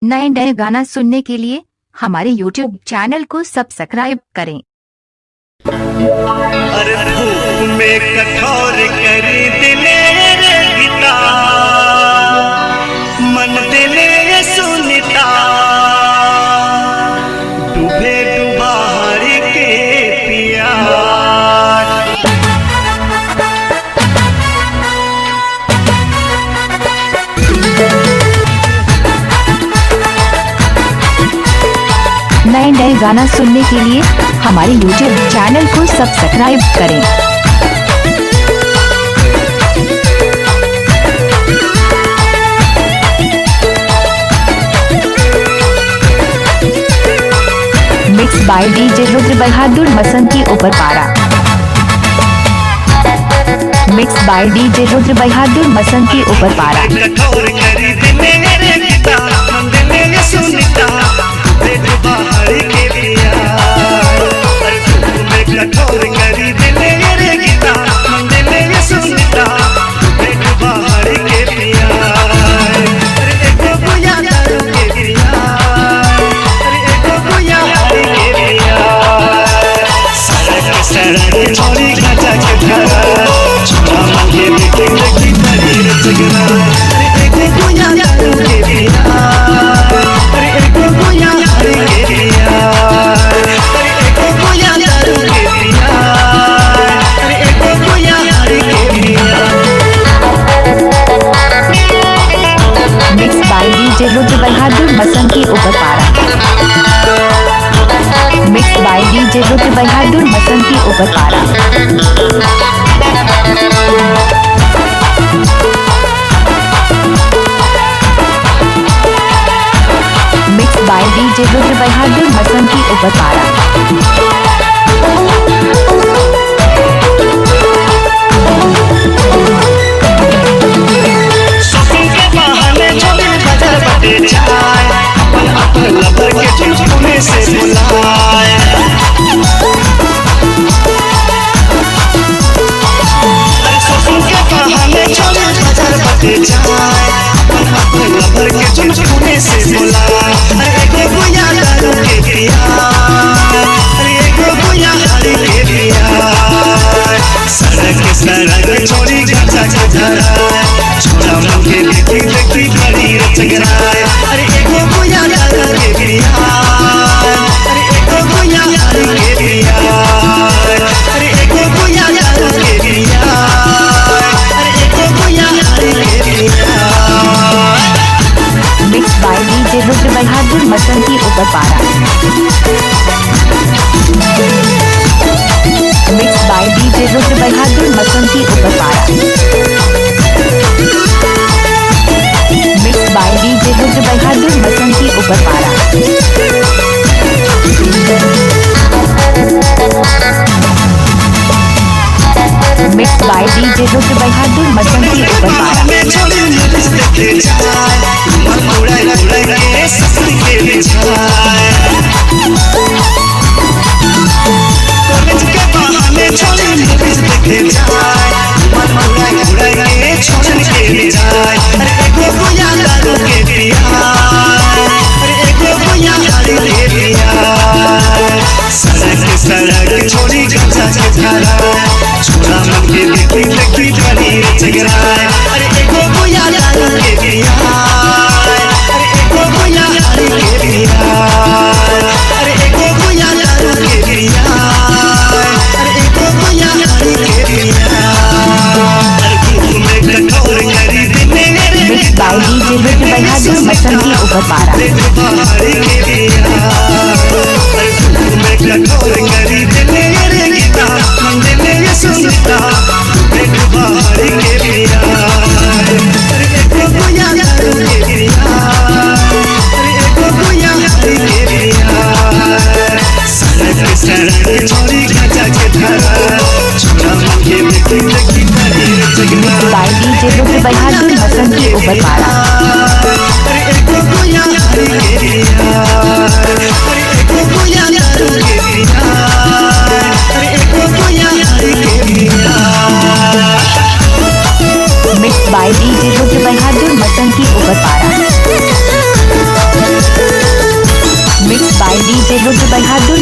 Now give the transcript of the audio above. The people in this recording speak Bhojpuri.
नए नए गाना सुनने के लिए हमारे YouTube चैनल को सब्सक्राइब करें। अरे धूप में कठोर करी दिले रे गीता, मन दिले सुनता, डूबे डुबार के पिया। नए नए गाना सुनने के लिए हमारे YouTube चैनल को सब्सक्राइब करें। मिक्स बाय डीजे रुद्र बहादुर मसंती ऊपर पारा। मिक्स बाय डीजे रुद्र बहादुर मसंती ऊपर पारा। कठोर करी दिले रे गीता, मन दिले सुनता, डूबे डुबार के पिया। अरे धूप में कठोर करी दिले रे गीता, मन दिले सुनता, डूबे डुबार के पिया। अरे एको बुया दारू के पिया, अरे एको बुया हारी के पिया। सड़क सड़क छोड़ी गाजा के धारा, छोड़ा मांगे लेके लेके बड़ी रचगना। अरे एको बुया दारू के पिया, अरे एको बुया हारी के पिया। अरे एको बुया दारू के पिया, अरे एको बुया हारी के पिया। मिक्स बाय डीजे रुद्र बहादुर मसंती ऊपर पारा। मिक्स बाय डीजे रुद्र बहादुर मसंती ऊपर पारा। मिक्स बाय डीजे रुद्र बहादुर मसंती ऊपर पारा। शॉपिंग के बहाने छोड़े बाजार बटे जाए, अपन लवर के चुटकुले से बुलाए। अरे शॉपिंग के बहाने छोड़े बाजार बटे जाए, अपन लवर के चुटकुले से बुलाए। अरे एको बुया दारू के पिया, अरे एको बुया हारी के पिया। सड़क सड़क छोड़ी गाजा के धारा, छोड़ा मांगे लेके लेके बड़ी रचगराए। अरे एको बुया दारू के पिया, अरे एको बुया हारी के पिया। अरे एको बुया दारू के पिया, अरे एको बुया हारी के पिया। मिक्स बाय डीजे रुद्र बहादुर मसंती ऊपर पारा। मिक्स बाय डीजे रुद्र बहादुर मसंती ऊपर पारा। मिक्स बाय डीजे रुद्र बहादुर मसंती ऊपर पारा। मिक्स बाय डीजे रुद्र बहादुर मसंती ऊपर पारा। में छोड़ी नदिस देखे जाए, मन उड़ाए उड़ाए के ससुर के बिछाए। कॉलेज के बहाने छोड़ी नदिस देखे जाए, मन उड़ाए उड़ाए के छोड़न के बिछाए। अरे एको बुया दारू के पिया, अरे एको बुया हारी के पिया। सड़क सड़क छोड़ी गाजा के धारा, छोड़ा मांगे लेके लेके बड़ी रचगराए। अरे एको बुया दारू के पिया, अरे एको बुया हारी के पिया। अरे एको बुया दारू के पिया, अरे एको बुया हारी के पिया। अरे धूप में कठोर करी दिले रे मिक्स बाय डीजे रुद्र बहादुर मसंती ऊपर पारा। हारी के पिया। अरे धूप में कठोर करी दिले रे गीता, मन दिले सुनता, डूबे डुबार के पिया। अरे एको बुया दारू के पिया, अरे एको बुया हारी के पिया। सड़क सड़क छोड़ी गाजा के धारा, छोड़ा मांगे लेके लेके बड़ी रचगना। बाय डीजे रुद्र बहादुर मसंती ऊपर पारा। अरे एको बुया हारी के पिया, अरे एको बुया दारू के पिया, अरे एको बुया हारी के पिया। मिक्स बाय डीजे रुद्र बहादुर मसंती ऊपर पारा। बहादुर